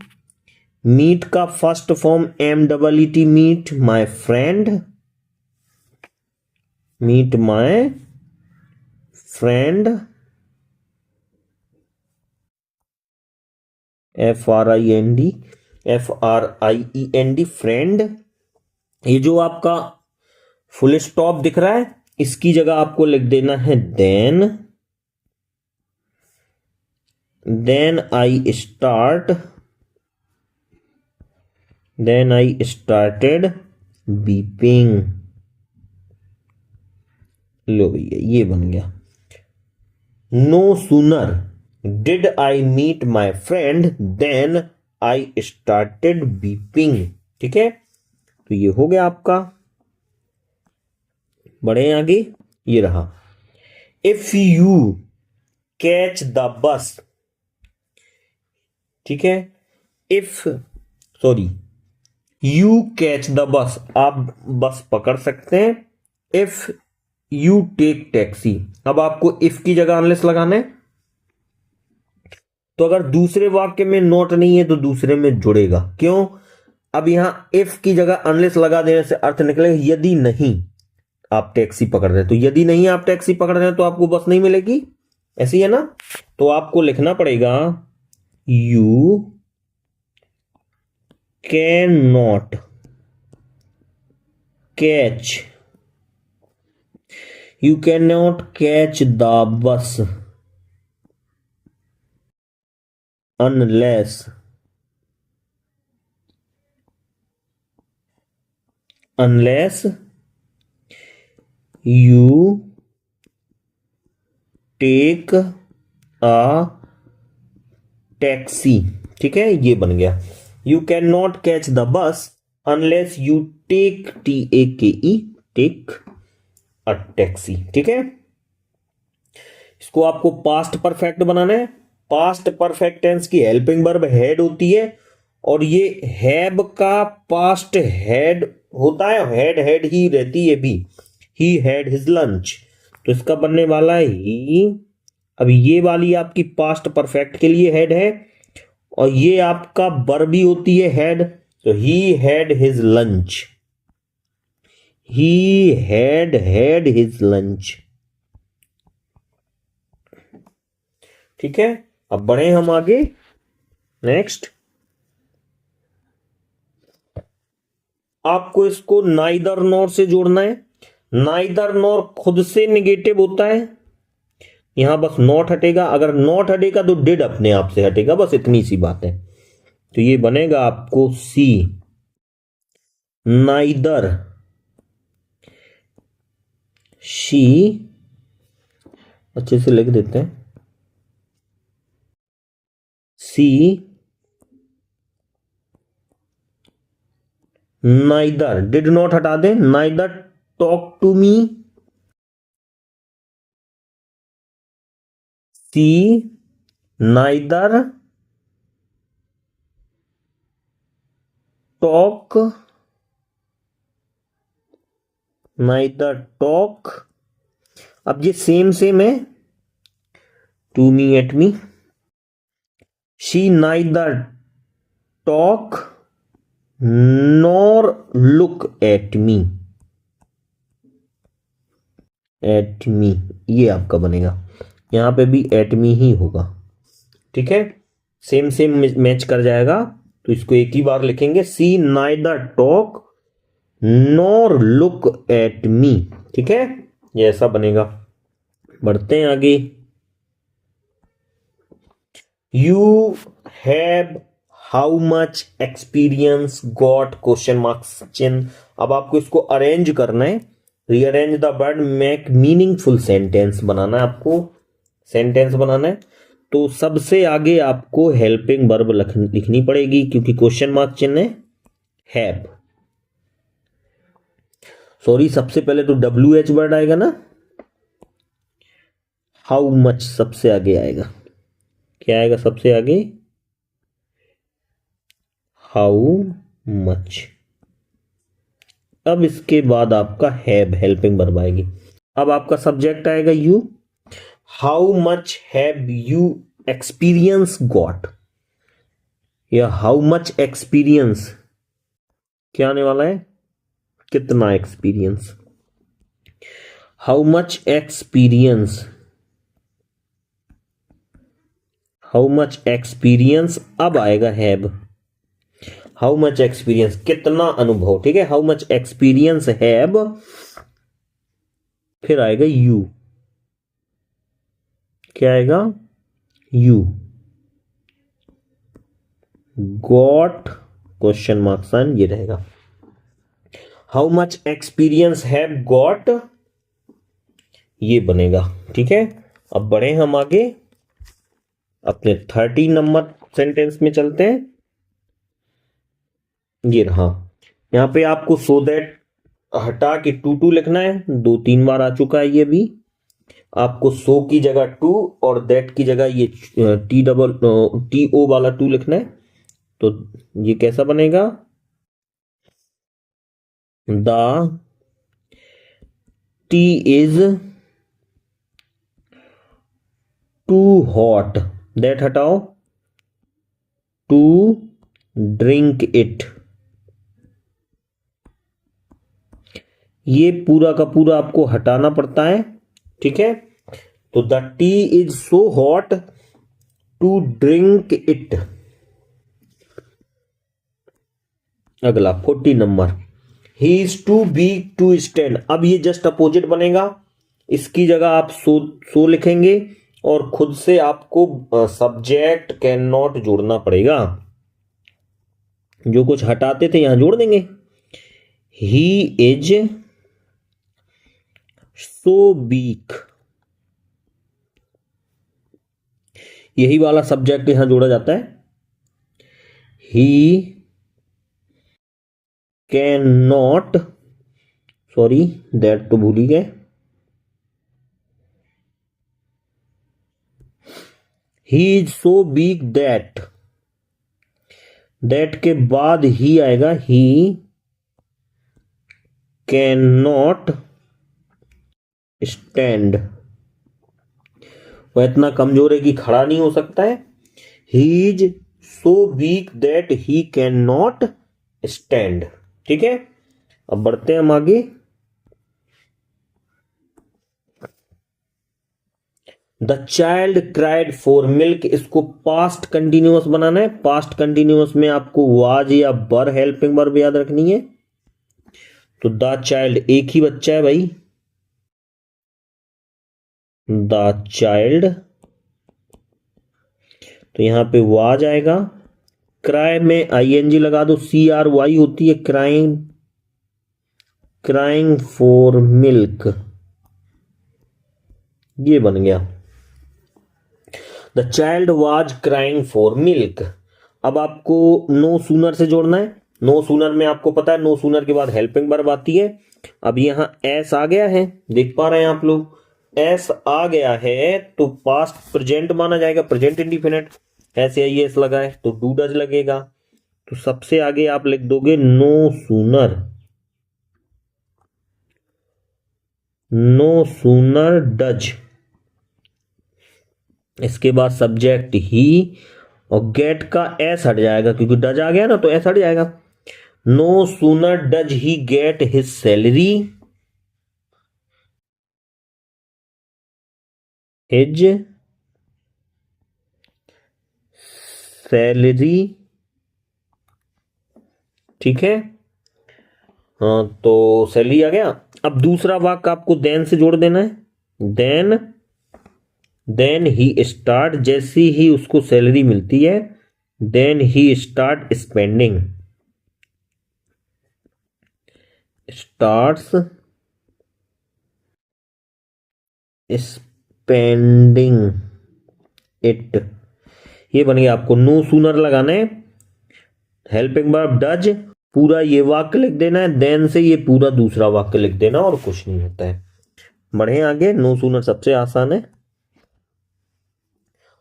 मीट का first form MEET, meet my friend. Meet my friend, FRIEND, friend. ये जो आपका फुल स्टॉप दिख रहा है, इसकी जगह आपको लिख देना है देन आई स्टार्टेड बीपिंग। लो भैया, ये बन गया। No sooner did I meet my friend then I started beeping. ठीक है, तो ये हो गया आपका। बढ़े आगे, ये रहा। If you catch the bus. ठीक है, यू कैच द बस, आप बस पकड़ सकते हैं। इफ यू टेक टैक्सी, अब आपको इफ की जगह अनलेस लगाना है। तो अगर दूसरे वाक्य में नॉट नहीं है तो दूसरे में जुड़ेगा। क्यों? अब यहां इफ की जगह अनलेस लगा देने से अर्थ निकलेगा यदि नहीं आप टैक्सी पकड़ रहे हैं। तो यदि नहीं आप टैक्सी पकड़ रहे हैं तो आपको बस नहीं मिलेगी, ऐसी है ना। तो आपको लिखना पड़ेगा you can not catch the bus unless you take a taxi। ठीक है, ये बन गया। You cannot catch the bus unless you take a taxi। ठीक है, इसको आपको पास्ट परफेक्ट बनाना है। पास्ट परफेक्ट टेंस की हेल्पिंग वर्ब हैड होती है और ये हैव का पास्ट हैड होता है। हैड ही रहती है भी। ही हैड हिज लंच, तो इसका बनने वाला है ही। अब ये वाली आपकी पास्ट परफेक्ट के लिए हैड है और ये आपका वर्ब भी होती है हैड। तो he had his lunch, he had his lunch. ठीक है, अब बढ़े हम आगे। नेक्स्ट, आपको इसको नाइदर नॉर से जोड़ना है। नाइदर नॉर खुद से निगेटिव होता है, यहां बस नॉट हटेगा। अगर नॉट हटेगा तो डिड अपने आप से हटेगा, बस इतनी सी बात है। तो ये बनेगा आपको सी नाइदर शी, अच्छे से लिख देते हैं, सी नाइदर, डिड नॉट हटा दें, neither talk to me, she neither talk अब ये सेम है, to me at me. She neither talk nor look at me, ये आपका बनेगा। यहां पे भी एट मी ही होगा। ठीक है, सेम मैच कर जाएगा। तो इसको एक ही बार लिखेंगे, she neither talk nor look at me. ठीक है, ये ऐसा बनेगा। बढ़ते हैं आगे। You have how much experience got question marks चिन्ह। अब आपको इसको अरेंज करना है, rearrange the word, make meaningful sentence बनाना है। आपको सेंटेंस बनाना है तो सबसे आगे आपको हेल्पिंग वर्ब लिखनी पड़ेगी, क्योंकि क्वेश्चन मार्क चिन्ह है हैव। सॉरी, सबसे पहले तो WH वर्ड आएगा ना, हाउ मच सबसे आगे आएगा। क्या आएगा सबसे आगे? How much. अब इसके बाद आपका हैव हेल्पिंग वर्ब आएगी। अब आपका सब्जेक्ट आएगा you. How much have you experience got, या हाउ मच एक्सपीरियंस क्या आने वाला है, कितना experience. How much experience, how much experience, अब आएगा हैव। हाउ मच एक्सपीरियंस कितना अनुभव, ठीक है। हाउ मच एक्सपीरियंस हैव, फिर आएगा यू, क्या आएगा, you got question mark sign, ये रहेगा। How much experience have got, ये बनेगा, ठीक है। अब बढ़े हम आगे अपने 30 नंबर सेंटेंस में चलते हैं। ये रहा, यहां पे आपको सो दैट हटा के टू लिखना है, 2-3 बार आ चुका है ये भी। आपको सो की जगह टू और दैट की जगह ये TO वाला टू लिखना है। तो ये कैसा बनेगा, the tea is too hot, that हटाओ, टू ड्रिंक इट। ये पूरा का पूरा आपको हटाना पड़ता है, ठीक है। तो the tea is so hot to drink it. अगला 40 number, he is too weak to stand. अब ये जस्ट अपोजिट बनेगा, इसकी जगह आप सो लिखेंगे और खुद से आपको सब्जेक्ट कैन नॉट जोड़ना पड़ेगा। जो कुछ हटाते थे यहां जोड़ देंगे। ही इज सो वीक, यही वाला सब्जेक्ट यहां जोड़ा जाता है। He can not, sorry that तो भूल ही गए। He is so weak that, that के बाद ही आएगा, ही कैन नॉट स्टैंड। वह इतना कमजोर है कि खड़ा नहीं हो सकता है। He is so weak that he can not stand, ठीक है। अब बढ़ते हैं हम आगे। The child cried for milk, इसको पास्ट कंटिन्यूअस बनाना है। पास्ट कंटिन्यूअस में आपको वाज या वर हेल्पिंग वर्ब याद रखनी है। तो द चाइल्ड एक ही बच्चा है भाई, द चाइल्ड, तो यहां पे वाज आएगा। क्राई में ING लगा दो, CRY होती है क्राइंग, क्राइंग फॉर मिल्क, ये बन गया। The child was crying for milk. अब आपको नो सूनर से जोड़ना है। नो सूनर में आपको पता है नो सूनर के बाद हेल्पिंग वर्ब आती है। अब यहां एस आ गया है, देख पा रहे हैं आप लोग, एस आ गया है तो पास्ट प्रेजेंट माना जाएगा, प्रेजेंट इंडिफिनिट। ऐसे IS लगा है तो डू डज लगेगा। तो सबसे आगे आप लिख दोगे no sooner, no sooner does. इसके बाद सब्जेक्ट ही और गेट का एस हट जाएगा, क्योंकि डज आ गया ना तो एस हट जाएगा। No sooner does he get his salary, his salary, ठीक है। हाँ तो सैलरी आ गया। अब दूसरा वाक्य आपको देन से जोड़ देना है। देन ही स्टार्ट, जैसी ही उसको सैलरी मिलती है then he start spending, starts spending it. ये बन गया। आपको नो सूनर लगाना है, हेल्पिंग वर्ब डज, पूरा ये वाक्य लिख देना है, देन से ये पूरा दूसरा वाक्य लिख देना और कुछ नहीं होता है। बढ़े आगे, नो सूनर सबसे आसान है।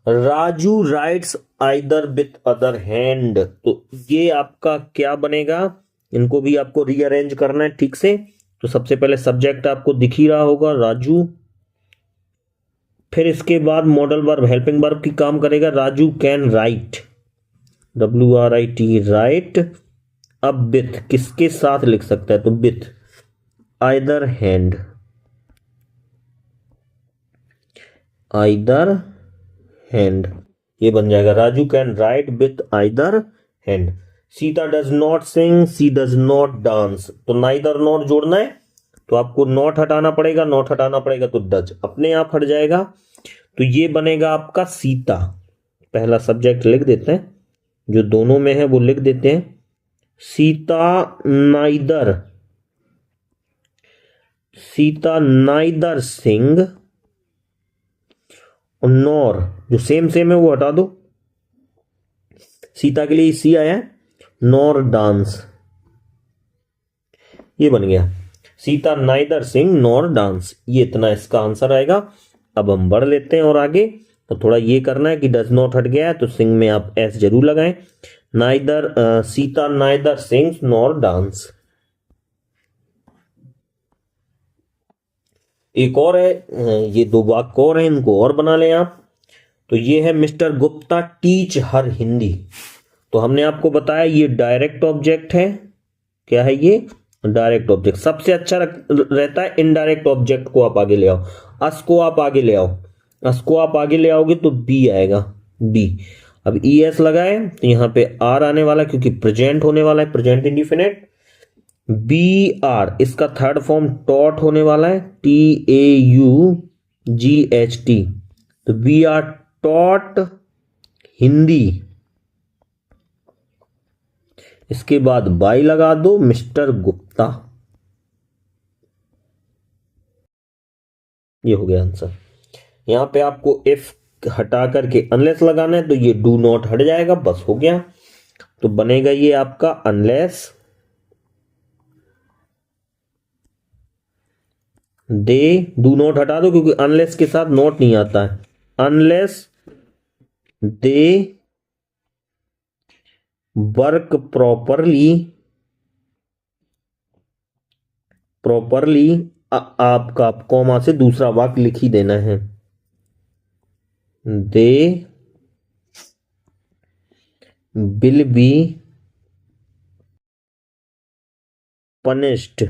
Raju rights either with other hand, तो ये आपका क्या बनेगा, इनको भी आपको रीअरेंज करना है ठीक से। तो सबसे पहले सब्जेक्ट आपको दिख ही रहा होगा राजू, फिर इसके बाद मॉडल वर्ब हेल्पिंग वर्ब की काम करेगा, Raju can write, WRIT write. अब विथ किसके साथ लिख सकता है, तो with either hand, either hand, ये बन जाएगा Raju can write with either hand. Sita does not sing, she does not dance, तो नाइदर नॉट जोड़ना है तो आपको नॉट हटाना पड़ेगा, नॉट हटाना पड़ेगा तो डज अपने आप हट जाएगा। तो ये बनेगा आपका सीता, पहला सब्जेक्ट लिख देते हैं, जो दोनों में है वो लिख देते हैं। सीता नाइदर सिंग, नॉर जो सेम है वो हटा दो, सीता के लिए सी आया है, नॉर डांस, ये बन गया सीता नाइदर सिंग नॉर डांस, ये इतना इसका आंसर आएगा। अब हम बढ़ लेते हैं और आगे, तो थोड़ा ये करना है कि डज नॉट हट गया है तो सिंग में आप एस जरूर लगाएं। Neither Sita neither sings nor dance. एक और है, ये दो वाक्य और हैं, इनको और बना लें आप। तो ये है मिस्टर गुप्ता टीच हर हिंदी, तो हमने आपको बताया ये डायरेक्ट ऑब्जेक्ट है, क्या है ये डायरेक्ट ऑब्जेक्ट। सबसे अच्छा रहता है इनडायरेक्ट ऑब्जेक्ट को आप आगे ले आओ, अस को आप आगे ले आओ, अस को आप आगे ले आओगे तो बी आएगा, बी। अब ES लगाए तो यहां पे आर आने वाला क्योंकि प्रेजेंट होने वाला है, प्रेजेंट इंडिफिनिट। BR इसका थर्ड फॉर्म टॉट होने वाला है, TAUGHT, तो BR टॉट हिंदी। इसके बाद बाई लगा दो मिस्टर गुप्ता, ये हो गया आंसर। यहां पे आपको इफ हटा करके अनलेस लगाना है तो ये डू नॉट हट जाएगा, बस हो गया। तो बनेगा ये आपका अनलेस दे, डू नॉट हटा दो क्योंकि अनलेस के साथ नॉट नहीं आता है, अनलेस दे वर्क प्रॉपरली आपका कॉमा से दूसरा वाक्य लिख ही देना है, दे विल बी पनिश्ड,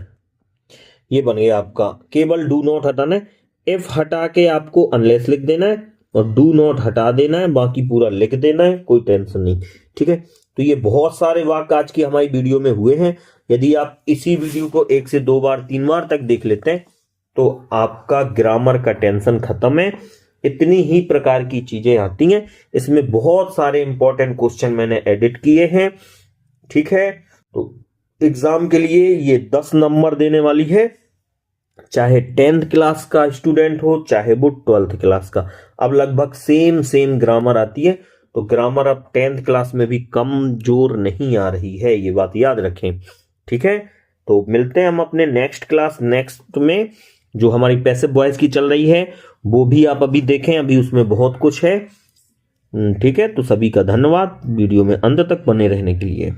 ये बन गया आपका। केवल डू नॉट हटाना है, इफ हटा के आपको अनलेस लिख देना है और डू नॉट हटा देना है, बाकी पूरा लिख देना है, कोई टेंशन नहीं, ठीक है। तो ये बहुत सारे वाक्य आज की हमारी वीडियो में हुए हैं। यदि आप इसी वीडियो को 1 से 2 बार 3 बार तक देख लेते हैं तो आपका ग्रामर का टेंशन खत्म है। इतनी ही प्रकार की चीजें आती हैं, इसमें बहुत सारे इंपॉर्टेंट क्वेश्चन मैंने एडिट किए हैं, ठीक है। तो एग्जाम के लिए ये 10 नंबर देने वाली है, चाहे 10th क्लास का स्टूडेंट हो चाहे वो 12th क्लास का। अब लगभग सेम ग्रामर आती है, तो ग्रामर अब 10th क्लास में भी कमजोर नहीं आ रही है, ये बात याद रखें, ठीक है। तो मिलते हैं हम अपने नेक्स्ट क्लास नेक्स्ट में, जो हमारी पैसिव वॉइस की चल रही है वो भी आप अभी देखें, अभी उसमें बहुत कुछ है, ठीक है। तो सभी का धन्यवाद वीडियो में अंत तक बने रहने के लिए।